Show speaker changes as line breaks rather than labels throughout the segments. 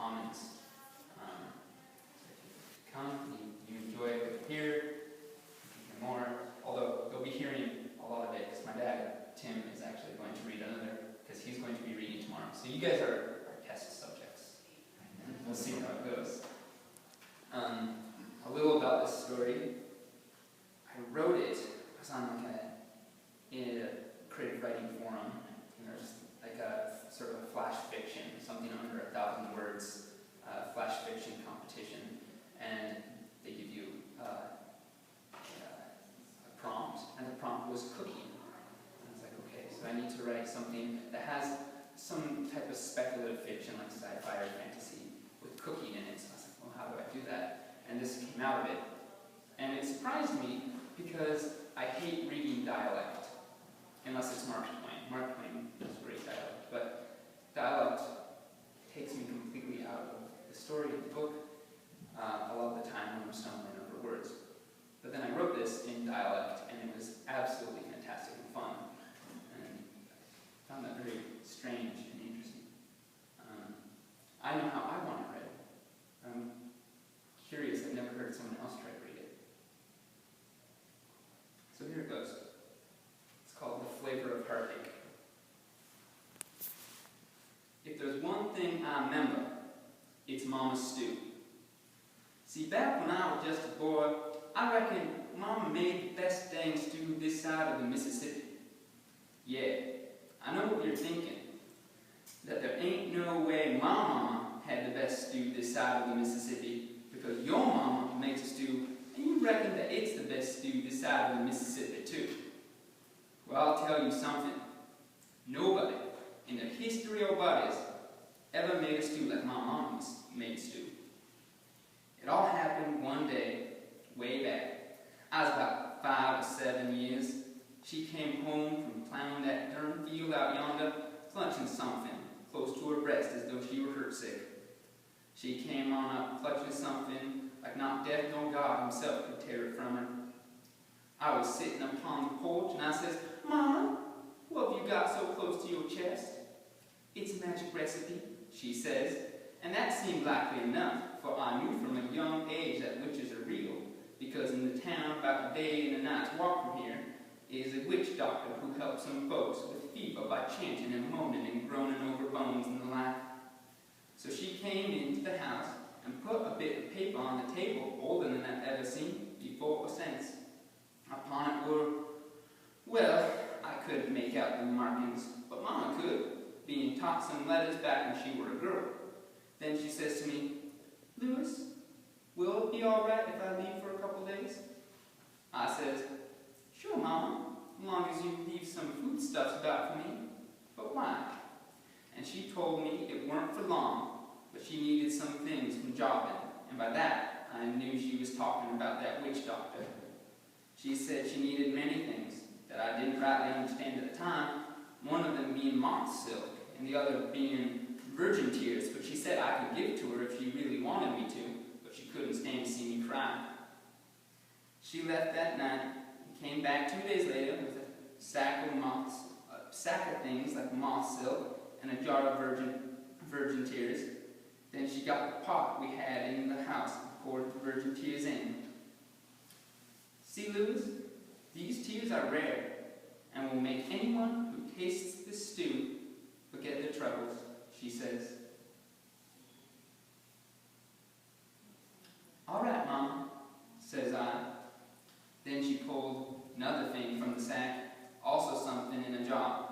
comments. Come, you enjoy what you hear, more, although you'll be hearing a lot of it, because my dad, Tim, is actually going to read another, because he's going to be reading tomorrow. So you guys are test subjects, and we'll see how it goes. A little about this story. I wrote it, I was on in a creative writing forum, and there's like a sort of a flash fiction, something under 1,000 words, flash fiction competition, and they give you a prompt, and the prompt was cooking. And I was like, okay, so I need to write something that has some type of speculative fiction, like sci-fi or fantasy, with cooking in it. So I was like, well, how do I do that? And this came out of it. And it surprised me because I hate reading dialect, unless it's Mark Twain. Mark Twain does great dialect, but dialect takes me completely out of the story of the book a lot of the time when I'm stumbling over words. But then I wrote this in dialect, and it was absolutely fantastic and fun. And I found that very strange and interesting. I know how I want it read. I'm curious, I've never heard someone else try to read it. So here it goes. It's called The Flavor of Heartache. If there's one thing I remember, it's Mama's stew. See, back when I was just a boy, I reckon Mama made the best dang stew this side of the Mississippi. Yeah, I know what you're thinking, that there ain't no way my mama had the best stew this side of the Mississippi, because your mama makes a stew, and you reckon that it's the best stew this side of the Mississippi too. Well, I'll tell you something. Nobody in the history of bodies ever made a stew like my mama made a stew. It all happened one day, way back. I was about 5 or 7 years. She came home from plowing that darn field out yonder, clutching something close to her breast as though she were hurt sick. She came on up clutching something like not death nor God himself could tear it from her. I was sitting upon the porch and I says, Mama, what have you got so close to your chest? It's a magic recipe, she says, and that seemed likely enough, for I knew from a young age that witches are real, because in the town about a day and a night's walk from here is a witch doctor who helps some folks with fever by chanting and moaning and groaning over bones and the like. So she came into the house and put a bit of paper on the table, older than I've ever seen before or since. Upon it were, well, I couldn't make out the markings, but Mama could, being taught some letters back when she were a girl. Then she says to me, Louis, will it be all right if I leave for a couple days? I says, sure, Mama, as long as you leave some foodstuffs about for me. But why? And she told me it weren't for long, but she needed some things from jobbing, and by that I knew she was talking about that witch doctor. She said she needed many things that I didn't rightly understand at the time, one of them being moth silk, and the other being virgin tears, which she said I could give to her if she really wanted me to, but she couldn't stand to see me cry. She left that night and came back 2 days later with a sack of things like moth silk and a jar of virgin tears. Then she got the pot we had in the house and poured the virgin tears in. See, Louis, these tears are rare and will make anyone who tastes this stew forget their troubles, she says. All right, Mama, says I. Then she pulled another thing from the sack, also something in a jar,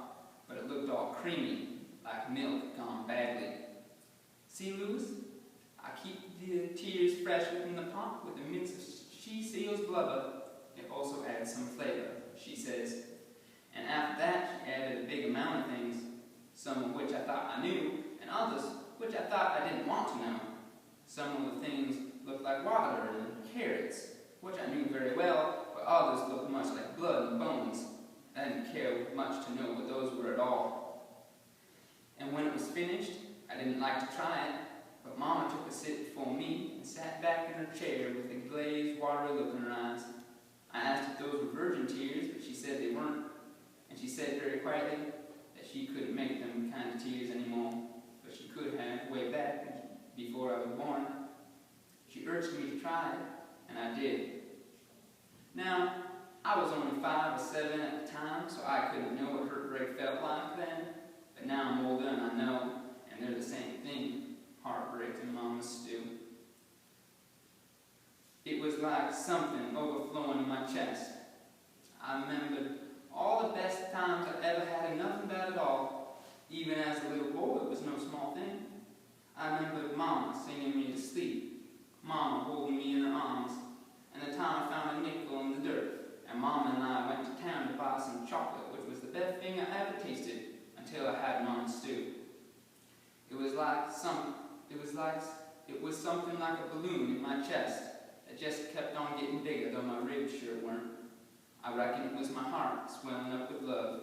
but it looked all creamy, like milk gone badly. See, Louis, I keep the tears fresh within the pot with a mix of she seal's blubber. It also adds some flavor, she says. And after that, she added a big amount of things, some of which I thought I knew, and others which I thought I didn't want to know. Some of the things looked like water and carrots, which I knew very well, but others looked much like blood and bones. I didn't care much to know what those were at all. And when it was finished, I didn't like to try it, but Mama took a sip before me and sat back in her chair with a glazed, watery look in her eyes. I asked if those were virgin tears, but she said they weren't, and she said very quietly that she couldn't make them kind of tears anymore, but she could have way back before tried it, and I did. Now, I was only 5 or 7 at the time, so I couldn't know what heartbreak felt like then, but now I'm older and I know, and they're the same thing, heartbreak and mama's stew. It was like something overflowing in my chest. I remembered all the best times I ever had and nothing bad at all. Even as a little boy, it was no small thing. I remembered Mama singing me to sleep, Mama holding me in her arms, and the time I found a nickel in the dirt, and Mama and I went to town to buy some chocolate, which was the best thing I ever tasted until I had Mama's stew. It was something like a balloon in my chest that just kept on getting bigger, though my ribs sure weren't. I reckon it was my heart swelling up with love.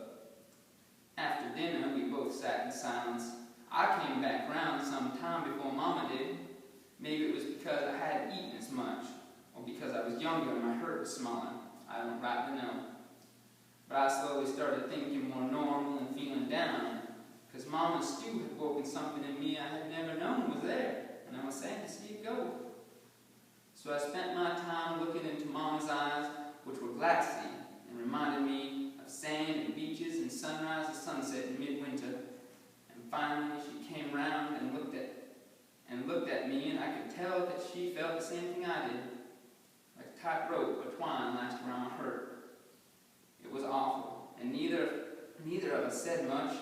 After dinner, we both sat in silence. I came back round some time before Mama did. Maybe it was because I hadn't eaten as much, or because I was younger and my hurt was smaller. I don't rightly know. But I slowly started thinking more normal and feeling down, because Mama's stew had woken something in me I had never known was there, and I was sad to see it go. So I spent my time looking into Mama's eyes, which were glassy and reminded me of sand and beaches and sunrise and sunset in midwinter. And finally she came round and looked at me, and I could tell that she felt the same thing I did, like a tight rope or twine lashed around my hurt. It was awful, and neither of us said much,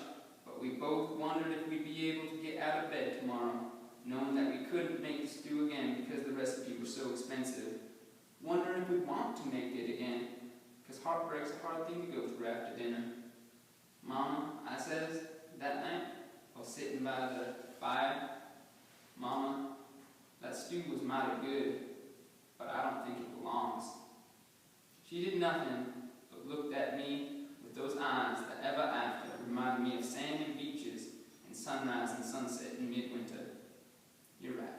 but we both wondered if we'd be able to get out of bed tomorrow, knowing that we couldn't make the stew again because the recipe was so expensive. Wondering if we'd want to make it again, because heartbreak's a hard thing to go through after dinner. Mama, I says, that night, while sitting by the fire, Mama, that stew was mighty good, but I don't think it belongs. She did nothing but looked at me with those eyes that ever after reminded me of sand and beaches and sunrise and sunset in midwinter. You're right.